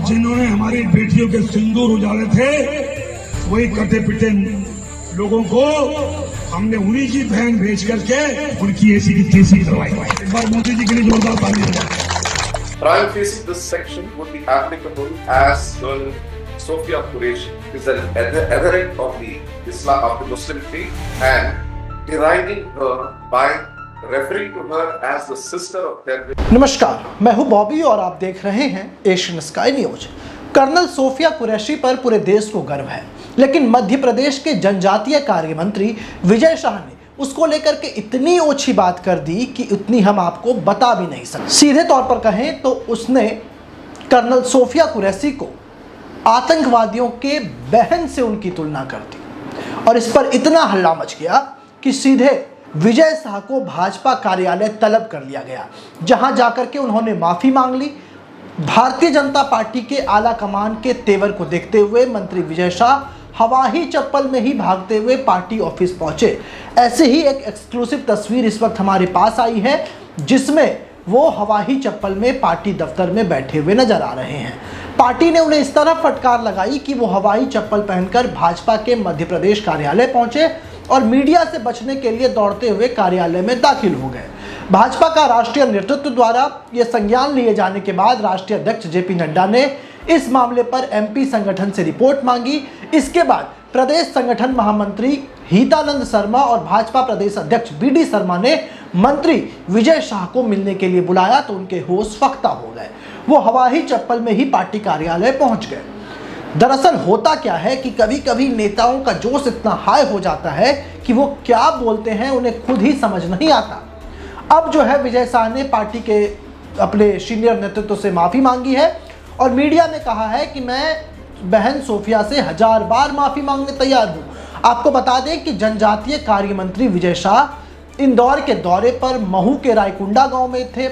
जिन्होंने हमारी बेटियों के सिंदूर उजाले थे, वही कटे पिटे लोगों को हमने उन्हीं की बहन भेज करके उनकी ऐसी की तैसी करवाई। एक बार मोदी जी के लिए जोरदार ताली बजाएं। Prime facing this section would be applicable as girl Sophia Qureshi is an adherent of the Islam of the Muslim faith and deriding her by referring to her as the sister of terrorists. नमस्कार, मैं हूं बॉबी और आप देख रहे हैं Asian Sky News. Colonel Sofia Qureshi पर पूरे देश को गर्व है, लेकिन मध्य प्रदेश के जनजातीय कार्य मंत्री विजय शाह ने उसको लेकर के इतनी ओछी बात कर दी कि उतनी हम आपको बता भी नहीं सकते। सीधे तौर पर कहें तो उसने कर्नल सोफिया कुरैशी को आतंकवादियों के बहन से उनकी तुलना कर दी और इस पर इतना हल्ला मच गया कि सीधे विजय शाह को भाजपा कार्यालय तलब कर लिया गया, जहां जाकर के उन्होंने माफी मांग ली। भारतीय जनता पार्टी के आला कमान के तेवर को देखते हुए मंत्री विजय शाह हवाई चप्पल में ही भागते हुए पार्टी ऑफिस पहुंचे। ऐसे ही एक एक्सक्लूसिव तस्वीर इस वक्त हमारे पास आई है, जिसमें वो हवाई चप्पल में पार्टी दफ्तर में बैठे हुए नजर आ रहे हैं। पार्टी ने उन्हें इस तरह फटकार लगाई कि वो हवाई चप्पल पहनकर भाजपा के मध्य प्रदेश कार्यालय पहुंचे और मीडिया से बचने के लिए दौड़ते हुए कार्यालय में दाखिल हो गए। भाजपा का राष्ट्रीय नेतृत्व द्वारा ये संज्ञान लिए जाने के बाद राष्ट्रीय अध्यक्ष जेपी नड्डा ने इस मामले पर एमपी संगठन से रिपोर्ट मांगी। इसके बाद प्रदेश संगठन महामंत्री हितानंद शर्मा और भाजपा प्रदेश अध्यक्ष बीडी शर्मा ने मंत्री विजय शाह को मिलने के लिए बुलाया तो उनके होश फख्ता हो गए। वो हवाई चप्पल में ही पार्टी कार्यालय पहुंच गए। दरअसल होता क्या है कि कभी कभी नेताओं का जोश इतना हाई हो जाता है कि वो क्या बोलते हैं उन्हें खुद ही समझ नहीं आता। अब जो है विजय शाह ने पार्टी के अपने सीनियर नेतृत्व से माफी मांगी है और मीडिया में कहा है कि मैं बहन सोफिया से 1000 बार माफी मांगने तैयार हूं। आपको बता दें कि जनजातीय कार्य मंत्री विजय शाह इंदौर के दौरे पर महू के रायकुंडा गांव में थे।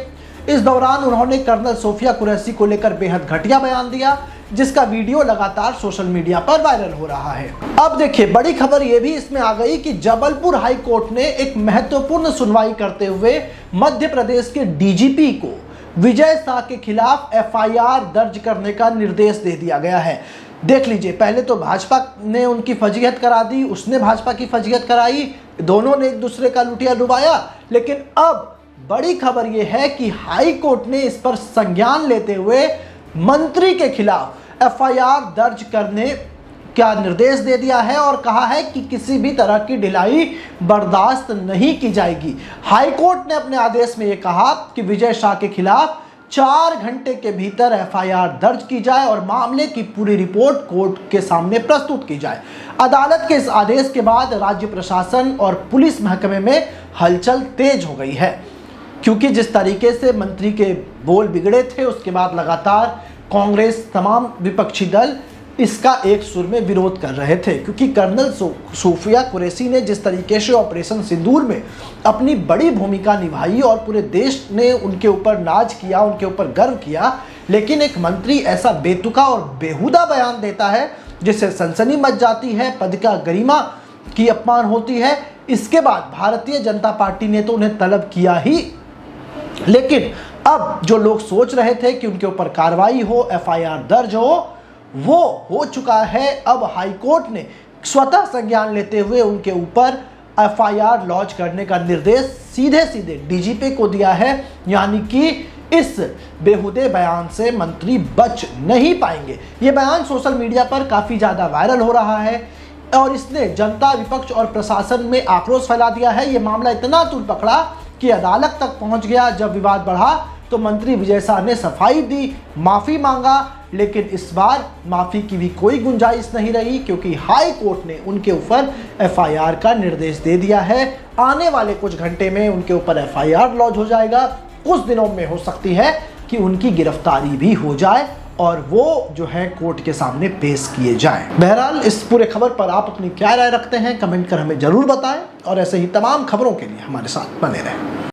इस दौरान उन्होंने कर्नल सोफिया कुरैशी को लेकर बेहद घटिया बयान दिया, जिसका वीडियो लगातार सोशल मीडिया पर वायरल हो रहा है। अब देखिए, बड़ी खबर यह भी इसमें आ गई कि जबलपुर हाई कोर्ट ने एक महत्वपूर्ण सुनवाई करते हुए मध्य प्रदेश के डीजीपी को विजय शाह के खिलाफ एफआईआर दर्ज करने का निर्देश दे दिया गया है। देख लीजिए, पहले तो भाजपा ने उनकी फजीहत करा दी, उसने भाजपा की फजीहत कराई, दोनों ने एक दूसरे का लुटिया डुबाया। लेकिन अब बड़ी खबर यह है कि हाई कोर्ट ने इस पर संज्ञान लेते हुए मंत्री के खिलाफ एफआईआर दर्ज करने का निर्देश दे दिया है और कहा है कि किसी भी तरह की ढिलाई बर्दाश्त नहीं की जाएगी। हाई कोर्ट ने अपने आदेश में यह कहा कि विजय शाह के खिलाफ 4 घंटे के भीतर एफआईआर दर्ज की जाए और मामले की पूरी रिपोर्ट कोर्ट के सामने प्रस्तुत की जाए। अदालत के इस आदेश के बाद राज्य प्रशासन और पुलिस महकमे में हलचल तेज हो गई है, क्योंकि जिस तरीके से मंत्री के बोल बिगड़े थे उसके बाद लगातार कांग्रेस, तमाम विपक्षी दल इसका एक सुर में विरोध कर रहे थे, क्योंकि कर्नल सोफिया कुरैशी ने जिस तरीके से ऑपरेशन सिंदूर में अपनी बड़ी भूमिका निभाई और पूरे देश ने उनके ऊपर नाज किया, उनके ऊपर गर्व किया। लेकिन एक मंत्री ऐसा बेतुका और बेहुदा बयान देता है जिससे सनसनी मच जाती है, पद का गरिमा की अपमान होती है। इसके बाद भारतीय जनता पार्टी ने तो उन्हें तलब किया ही, लेकिन अब जो लोग सोच रहे थे कि उनके ऊपर कार्रवाई हो, एफआईआर दर्ज वो हो चुका है। अब हाई कोर्ट ने स्वतः संज्ञान लेते हुए उनके ऊपर एफआईआर लॉन्च करने का निर्देश सीधे डीजीपी को दिया है, यानी कि इस बेहुदे बयान से मंत्री बच नहीं पाएंगे। ये बयान सोशल मीडिया पर काफ़ी ज़्यादा वायरल हो रहा है और इसने जनता, विपक्ष और प्रशासन में आक्रोश फैला दिया है। ये मामला इतना तूल पकड़ा कि अदालत तक पहुंच गया। जब विवाद बढ़ा तो मंत्री विजय शाह ने सफाई दी, माफ़ी मांगा, लेकिन इस बार माफ़ी की भी कोई गुंजाइश नहीं रही, क्योंकि हाई कोर्ट ने उनके ऊपर एफआईआर का निर्देश दे दिया है। आने वाले कुछ घंटे में उनके ऊपर एफआईआर लॉन्च हो जाएगा। कुछ दिनों में हो सकती है कि उनकी गिरफ्तारी भी हो जाए और वो जो है कोर्ट के सामने पेश किए जाएं। बहरहाल, इस पूरे खबर पर आप अपनी क्या राय रखते हैं, कमेंट कर हमें जरूर बताएं और ऐसे ही तमाम खबरों के लिए हमारे साथ बने रहें।